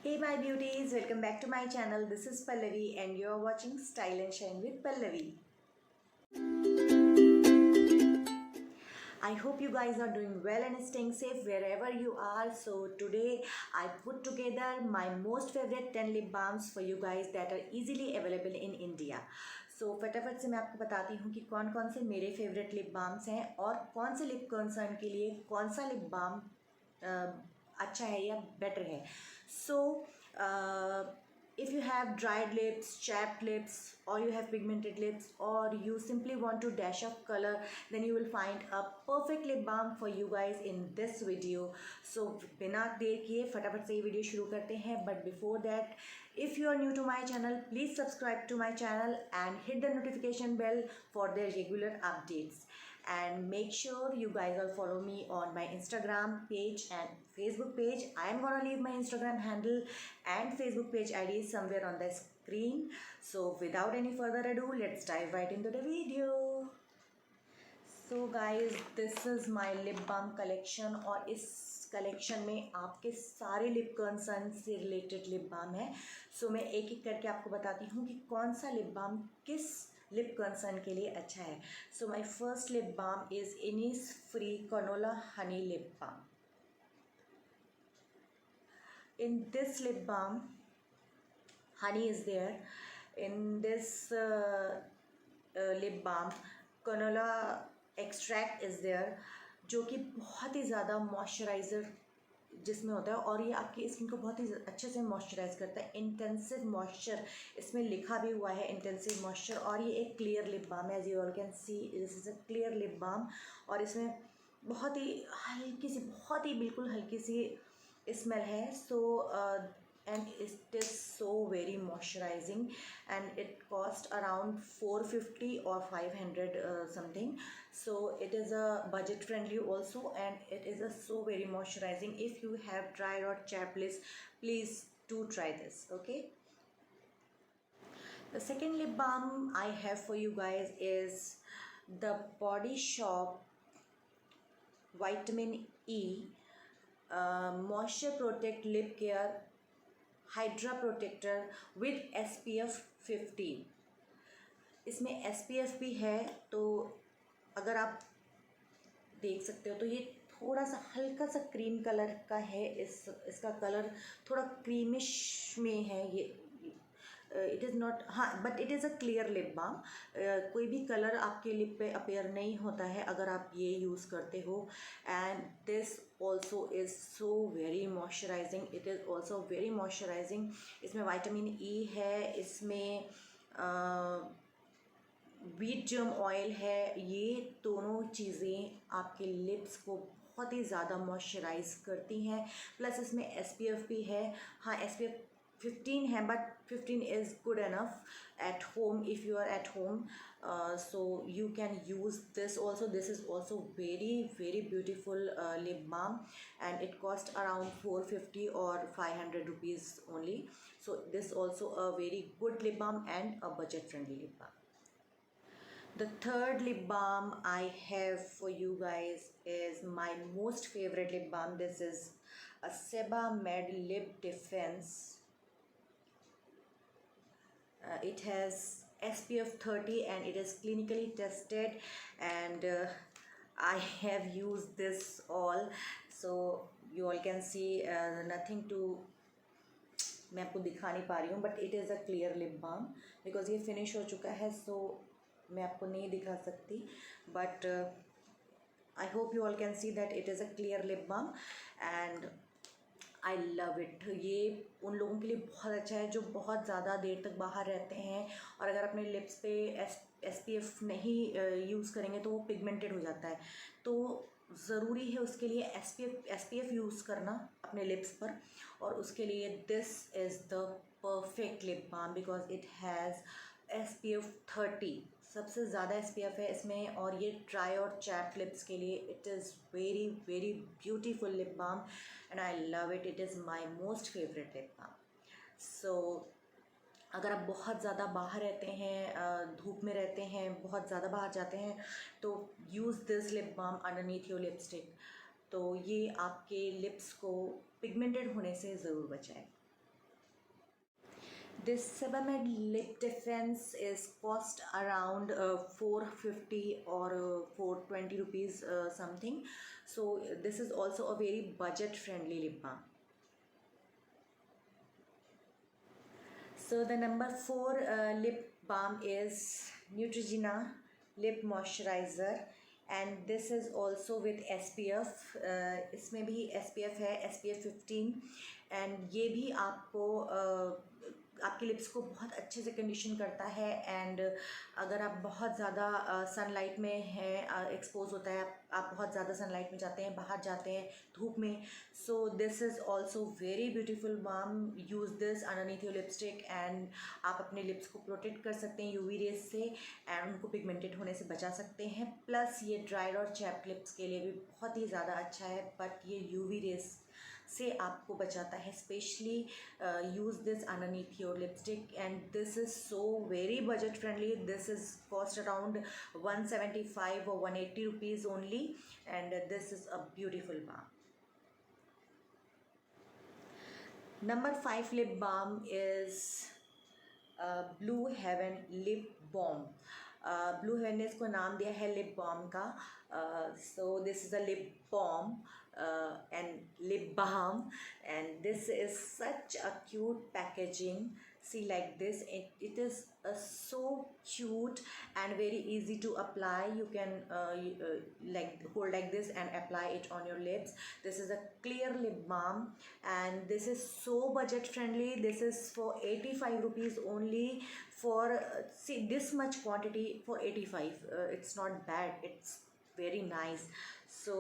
Hey my beauties, welcome back to my channel. This is Pallavi and you're watching Style and Shine with Pallavi. I hope you guys are doing well and staying safe wherever you are. So today I put together my most favorite 10 lip balms for you guys that are easily available in India. So फटाफट से मैं आपको बताती हूँ कि कौन कौन से मेरे फेवरेट लिप बाम्स हैं और कौन से लिप कंसर्न के लिए कौन सा लिप बाम अच्छा है या बेटर है. So if you have dried lips, chapped lips, or you have pigmented lips, or you simply want to dash of color, then you will find a perfect lip balm for you guys in this video. So बिना देर किए फटाफट से ये video शुरू करते हैं. But before that, if you are new to my channel, please subscribe to my channel and hit the notification bell for the regular updates. And make sure you guys all follow me on my Instagram page and Facebook page. I am gonna leave my Instagram handle and Facebook page ID somewhere on the screen. So without any further ado, let's dive right into the video. So guys, this is my lip balm collection और इस collection में आपके सारे lip concern से related lip balm है. सो मैं एक एक करके आपको बताती हूँ कि कौन सा लिप बाम किस लिप कंसर्न के लिए अच्छा है. So my first lip balm is Innisfree canola honey lip balm. In this lip balm, honey is there. In this lip balm, canola extract is there, जो कि बहुत ही ज़्यादा मॉइस्चराइज़र जिसमें होता है और ये आपकी स्किन को बहुत ही अच्छे से मॉइस्चराइज करता है. इंटेंसिव मॉइस्चर इसमें लिखा भी हुआ है, इंटेंसिव मॉइस्चर. और ये एक क्लियर लिप बाम है. As you all can see this is a clear lip balm और इसमें बहुत ही हल्की सी, बहुत ही बिल्कुल हल्की सी स्मेल है. सो and it is so very moisturizing and it cost around 450 or 500 something. So it is a budget friendly also and it is a so very moisturizing. If you have dried or chapped lips, please do try this. Okay, the second lip balm I have for you guys is the Body Shop Vitamin E Moisture Protect Lip Care hydra protector with SPF 15. इसमें SPF भी है, तो अगर आप देख सकते हो तो ये थोड़ा सा हल्का सा क्रीम कलर का है. इसका कलर थोड़ा क्रीमिश में है. ये इट इज़ नॉट, हाँ, but it is a clear lip balm. कोई भी कलर आपके लिप पे अपेयर नहीं होता है अगर आप ये यूज़ करते हो. And this also is so very moisturising. It is also very moisturising. इसमें विटामिन ई है, इसमें व्हीट जर्म ऑयल है. ये दोनों चीज़ें आपके लिप्स को बहुत ही ज़्यादा मॉइस्चराइज करती हैं. प्लस इसमें SPF भी है. हाँ, SPF 15 है, but 15 is good enough at home if you are at home. So you can use this also. This is also very beautiful lip balm and it cost around 450 or 500 rupees only. So this also a very good lip balm and a budget friendly lip balm. The third lip balm I have for you guys is my most favorite lip balm. This is a Sebamed Lip Defense. It has SPF 30 and it is clinically tested and I have used this all. So you all can see nothing to, मैं आपको दिखा नहीं पा रही हूँ, but it is a clear lip balm because ये finish हो चुका है. सो मैं आपको नहीं दिखा सकती, but I hope you all can see that it is a clear lip balm and I love it. ये उन लोगों के लिए बहुत अच्छा है जो बहुत ज़्यादा देर तक बाहर रहते हैं और अगर अपने लिप्स पे SPF नहीं यूज़ करेंगे तो वो पिगमेंटेड हो जाता है. तो ज़रूरी है उसके लिए SPF यूज़ करना अपने लिप्स पर. और उसके लिए this is the perfect lip balm because it has SPF 30. सबसे ज़्यादा SPF है इसमें और ये ड्राई और चैप लिप्स के लिए it is very beautiful lip balm and I love it. It is my most favourite lip balm. So अगर आप बहुत ज़्यादा बाहर रहते हैं, धूप में रहते हैं, बहुत ज़्यादा बाहर जाते हैं, तो use this lip balm underneath your lipstick. तो ये आपके लिप्स को पिगमेंटेड होने से ज़रूर बचाए. This Sebamed lip defense is cost around 450 or 420 rupees something. So this is also a very budget friendly lip balm. So the number 4 lip balm is Neutrogena lip moisturizer, and this is also with SPF. इसमें भी SPF है, SPF 15, and ये भी आपको आपके lips को बहुत अच्छे से कंडीशन करता है। एंड अगर आप बहुत ज़्यादा सनलाइट में हैं, एक्सपोज होता है, आप बहुत ज़्यादा सनलाइट में जाते हैं, बाहर जाते हैं धूप में, so this is also very beautiful balm. Use this underneath your lipstick and आप अपने लिप्स को प्रोटेक्ट कर सकते हैं यूवी रेज से एंड उनको पिगमेंटेड होने से बचा सकते हैं। प्लस ये ड्राइड और चैप्ड लिप्स के लिए भी बहुत ही ज़्यादा अच्छा है, बट ये यूवी रेज से आपको बचाता है। Specially use this underneath your lipstick and this is so very budget friendly. This is cost around 175 or 180 rupees only, and this is a beautiful balm. Number 5 lip balm is Blue Heaven lip balm. Blue Heaven ने इसको नाम दिया है lip balm का। So this is a lip balm and lip balm, and this is such a cute packaging. See, like this, it is so cute and very easy to apply. You can like hold like this and apply it on your lips. This is a clear lip balm and this is so budget friendly. This is for 85 rupees only. For see, this much quantity for 85, it's not bad, it's very nice. So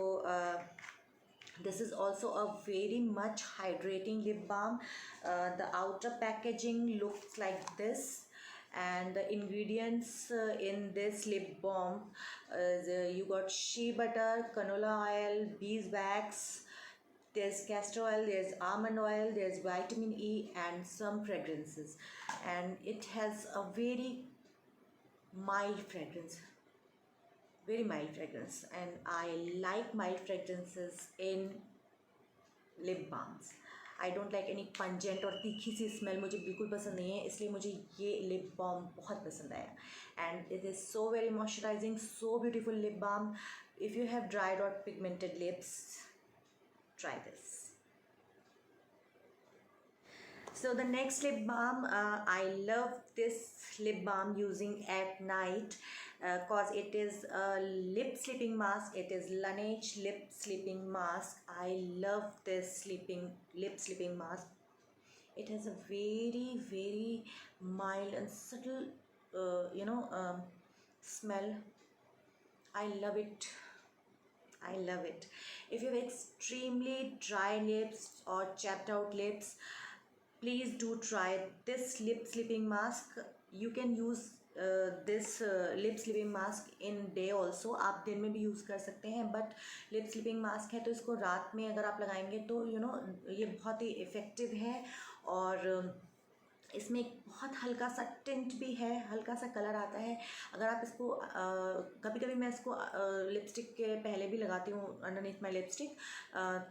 this is also a very much hydrating lip balm. The outer packaging looks like this, and the ingredients in this lip balm you got shea butter, canola oil, beeswax, there's castor oil, there's almond oil, there's vitamin E and some fragrances, and it has a very mild fragrance, very mild fragrance, and I like mild fragrances in lip balms. I don't like any pungent और तीखी सी smell मुझे बिल्कुल पसंद नहीं है, इसलिए मुझे ये लिप बाम बहुत पसंद आया। And it is so very moisturizing, so beautiful lip balm. If you have dried or pigmented lips, try this. So the next lip balm, I love this lip balm using at night cause it is a lip sleeping mask. It is Laneige lip sleeping mask. I love this lip sleeping mask. It has a very mild and subtle smell. I love it. I love it. If you have extremely dry lips or chapped out lips, please do try this lip sleeping mask. You can use this lip sleeping mask in day also. आप दिन में भी use कर सकते हैं, but lip sleeping mask है तो इसको रात में अगर आप लगाएंगे तो ये बहुत ही इफ़ेक्टिव है। और इसमें एक बहुत हल्का सा टिंट भी है, हल्का सा कलर आता है। अगर आप इसको कभी कभी मैं इसको लिपस्टिक के पहले भी लगाती हूँ अंडरनीथ माई लिपस्टिक,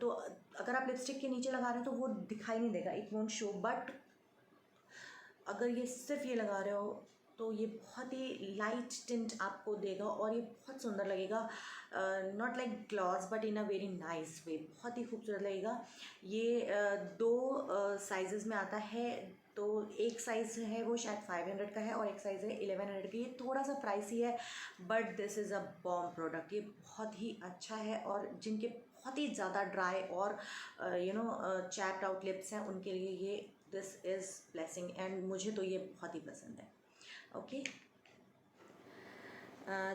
तो अगर आप लिपस्टिक के नीचे लगा रहे हो तो वो दिखाई नहीं देगा, इट वोंट शो। बट अगर ये सिर्फ ये लगा रहे हो तो ये बहुत ही लाइट टिंट आपको देगा और ये बहुत सुंदर लगेगा। Not like gloss but in a very nice way, बहुत ही खूबसूरत लगेगा। ये दो साइजेस में आता है, तो एक साइज़ है वो शायद 500 का है और एक साइज़ है 1100 का। ये थोड़ा सा प्राइसी है, but this is a bomb product. ये बहुत ही अच्छा है और जिनके बहुत ही ज़्यादा ड्राई और चैप्ड आउट लिप्स हैं उनके लिए ये दिस इज़ ब्लेसिंग, एंड मुझे तो ये बहुत ही पसंद है। Okay,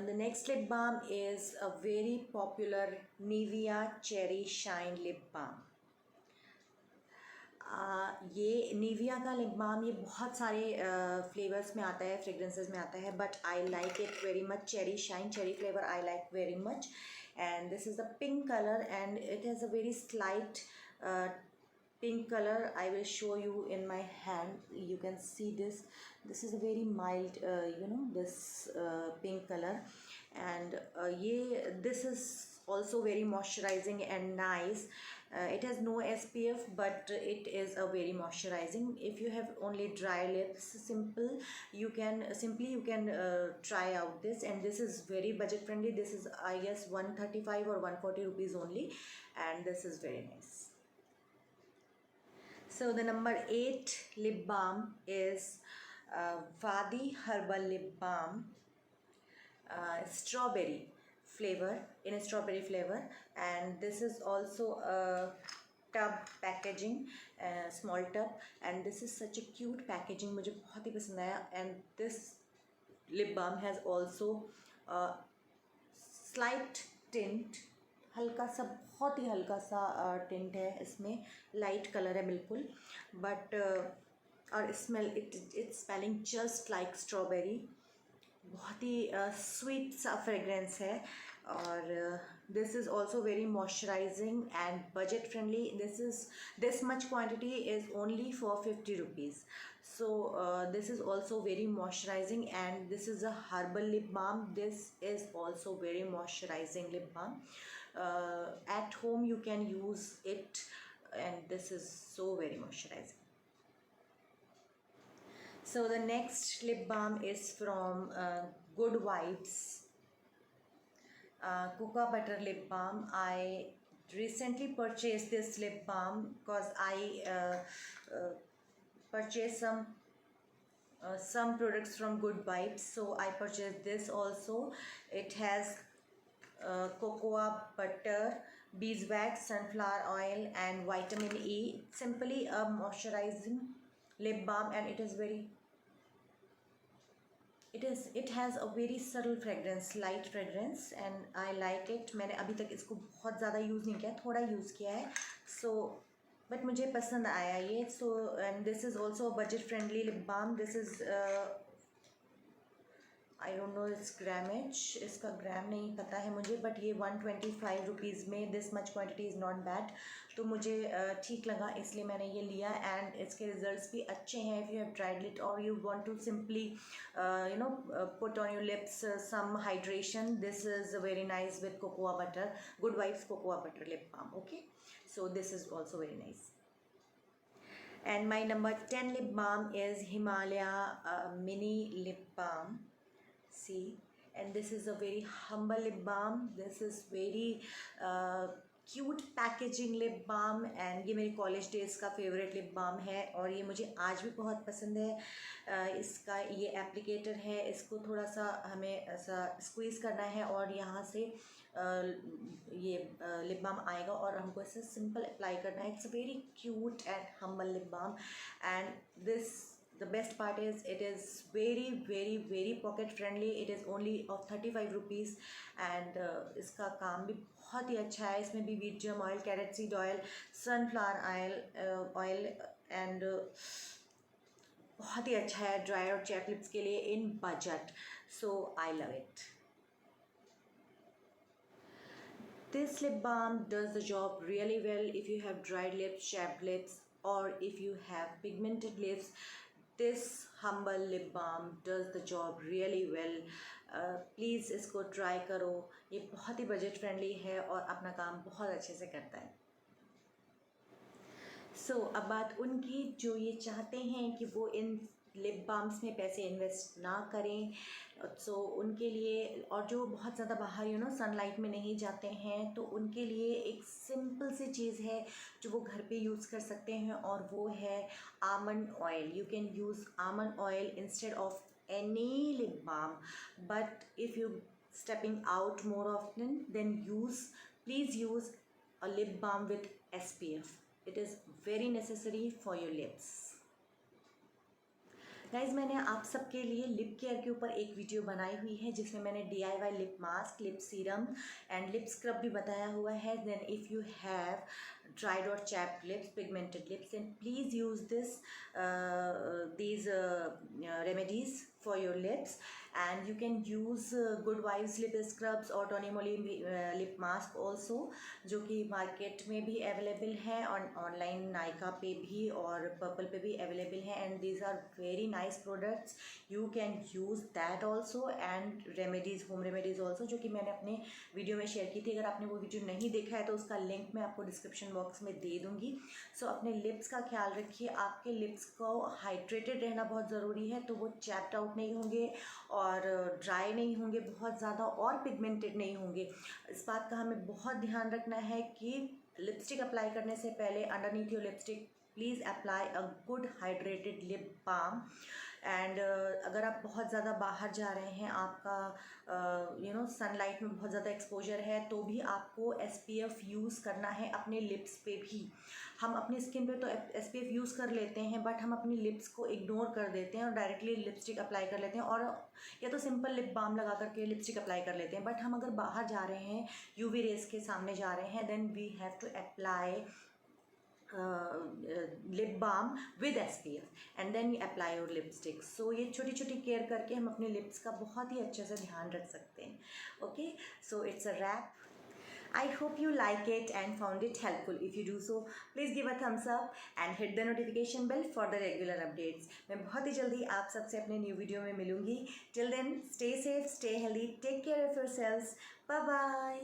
the next lip balm is a very popular Nivea Cherry Shine lip balm. ये निविया का लिप बाम ये बहुत सारे फ्लेवर्स में आता है, फ्रेग्रेंसेस में आता है, but I like it very much. Cherry shine, cherry flavour I like very much, and this is the pink colour and it has a very slight pink color. I will show you in my hand. You can see this is a very mild this pink color, and this is also very moisturizing and nice, It has no SPF, but it is a very moisturizing. If you have only dry lips, you can try out this, and this is very budget friendly. This is, I guess, 135 or 140 rupees only, and this is very nice. So the number 8 lip balm is Vadi Herbal Lip Balm, strawberry flavor, in a strawberry flavor, and this is also a tub packaging, small tub, and this is such a cute packaging, मुझे बहुत ही पसंद आया. And this lip balm has also slight tint, हल्का सा, बहुत ही हल्का सा tint है इसमें, लाइट कलर है बिल्कुल, बट और smell, it's smelling just like strawberry. बहुत ही स्वीट सा फ्रेग्रेंस है, और this is also very moisturising and budget friendly. This much quantity is only for 50 rupees. So this is also very moisturizing, and this is a herbal lip balm. This is also very moisturizing lip balm. At home you can use it, and this is so very moisturizing. So the next lip balm is from Good Vibes Cocoa Butter Lip Balm. I recently purchased this lip balm because I purchased some products from Good Vibes, so I purchased this also. It has cocoa butter, beeswax, sunflower oil, and vitamin E. Simply a moisturizing lip balm, and it has a very subtle fragrance, light fragrance, and I like it. मैंने अभी तक इसको बहुत ज़्यादा use नहीं किया, थोड़ा use किया है, so बट मुझे पसंद आया ये. So and this is also a budget friendly lip balm. This is I don't know it's grammage, इसका ग्राम नहीं पता है मुझे, बट ये 125 रुपीज़ में, this much quantity is not bad, तो मुझे ठीक लगा, इसलिए मैंने ये लिया. एंड इसके रिजल्ट्स भी अच्छे हैं. If you have tried it or you want to simply put on your lips some hydration, this is very nice with cocoa butter, good vibes cocoa butter lip balm. Okay, so this is also very nice. And my number 10 lip balm is Himalaya mini lip balm. See, and this is a very humble lip balm. This is very cute packaging lip balm, and ये मेरी college days का favourite lip balm है, और ये मुझे आज भी बहुत पसंद है. इसका ये एप्लीकेटर है, इसको थोड़ा सा हमें ऐसा स्क्वीज़ करना है, और यहाँ से ये लिप बाम आएगा, और हमको ऐसे सिंपल अप्लाई करना है. It's a very cute and humble lip balm, and the best part is it is very pocket friendly. It is only of 35 rupees, and इसका काम भी बहुत ही अच्छा है. इसमें भी wheat germ oil, carrot seed oil, sunflower oil and बहुत ही अच्छा है ड्राई और चैप लिप्स के लिए इन budget. So I love it. This lip balm does the job really well if you have dried lips, chapped lips, or if you have pigmented lips. This humble lip balm does the job really well. Please इसको try करो. ये बहुत ही budget friendly है और अपना काम बहुत अच्छे से करता है. सो अब बात उनकी जो ये चाहते हैं कि वो इन लिप बाम्स में पैसे इन्वेस्ट ना करें, सो उनके लिए, और जो बहुत ज़्यादा बाहर सनलाइट में नहीं जाते हैं, तो उनके लिए एक सिंपल सी चीज़ है जो वो घर पे यूज़ कर सकते हैं, और वो है almond oil. You can use almond oil instead of any lip balm, but if you stepping out more often, then please use a lip balm with SPF. It is very necessary for your lips. Guys, मैंने आप सबके लिए lip care के ऊपर एक video बनाई हुई है जिसमें मैंने DIY lip mask, lip serum and lip scrub भी बताया हुआ है. Then if you have dried or chapped lips, pigmented lips, then please use these remedies for your lips, and you can use Good Vibes lip scrubs or Tony Moly lip mask also, जो कि market में भी available है और online Nykaa पे भी और purple पे भी अवेलेबल है, and these are very nice products. You can use that also, and remedies, home remedies also, जो कि मैंने अपने वीडियो में शेयर की थी. अगर आपने वो वीडियो नहीं देखा है तो उसका लिंक मैं आपको डिस्क्रिप्शन डिस्क्रिप्शन बॉक्स में दे दूँगी। सो अपने लिप्स का ख्याल रखिए, आपके लिप्स को हाइड्रेटेड रहना बहुत ज़रूरी है, तो वो चैप्ड आउट नहीं होंगे और ड्राई नहीं होंगे बहुत ज़्यादा और पिगमेंटेड नहीं होंगे। इस बात का हमें बहुत ध्यान रखना है कि लिपस्टिक अप्लाई करने से पहले underneath your lipstick please apply a good hydrated lip balm. And अगर आप बहुत ज़्यादा बाहर जा रहे हैं, आपका सनलाइट में बहुत ज़्यादा एक्सपोजर है, तो भी आपको SPF यूज़ करना है अपने लिप्स पे भी। हम अपनी स्किन पे तो SPF यूज़ कर लेते हैं, बट हम अपनी लिप्स को इग्नोर कर देते हैं और डायरेक्टली लिपस्टिक अप्लाई कर लेते हैं, और या तो सिंपल लिप बाम लगा करके लिपस्टिक अप्लाई कर लेते हैं। बट हम अगर बाहर जा रहे हैं, UV रेस के सामने जा रहे हैं, then we have to apply lip balm with SPF and then you apply your lipstick. So ये छोटी छोटी केयर करके हम अपने लिप्स का बहुत ही अच्छे से ध्यान रख सकते हैं। Okay, so it's a wrap. I hope you like it and found it helpful. If you do so, please give a thumbs up and hit the notification bell for the regular updates. मैं बहुत ही जल्दी आप सबसे अपने new video में मिलूंगी। Till then, stay safe, stay healthy, take care of yourselves. Bye bye.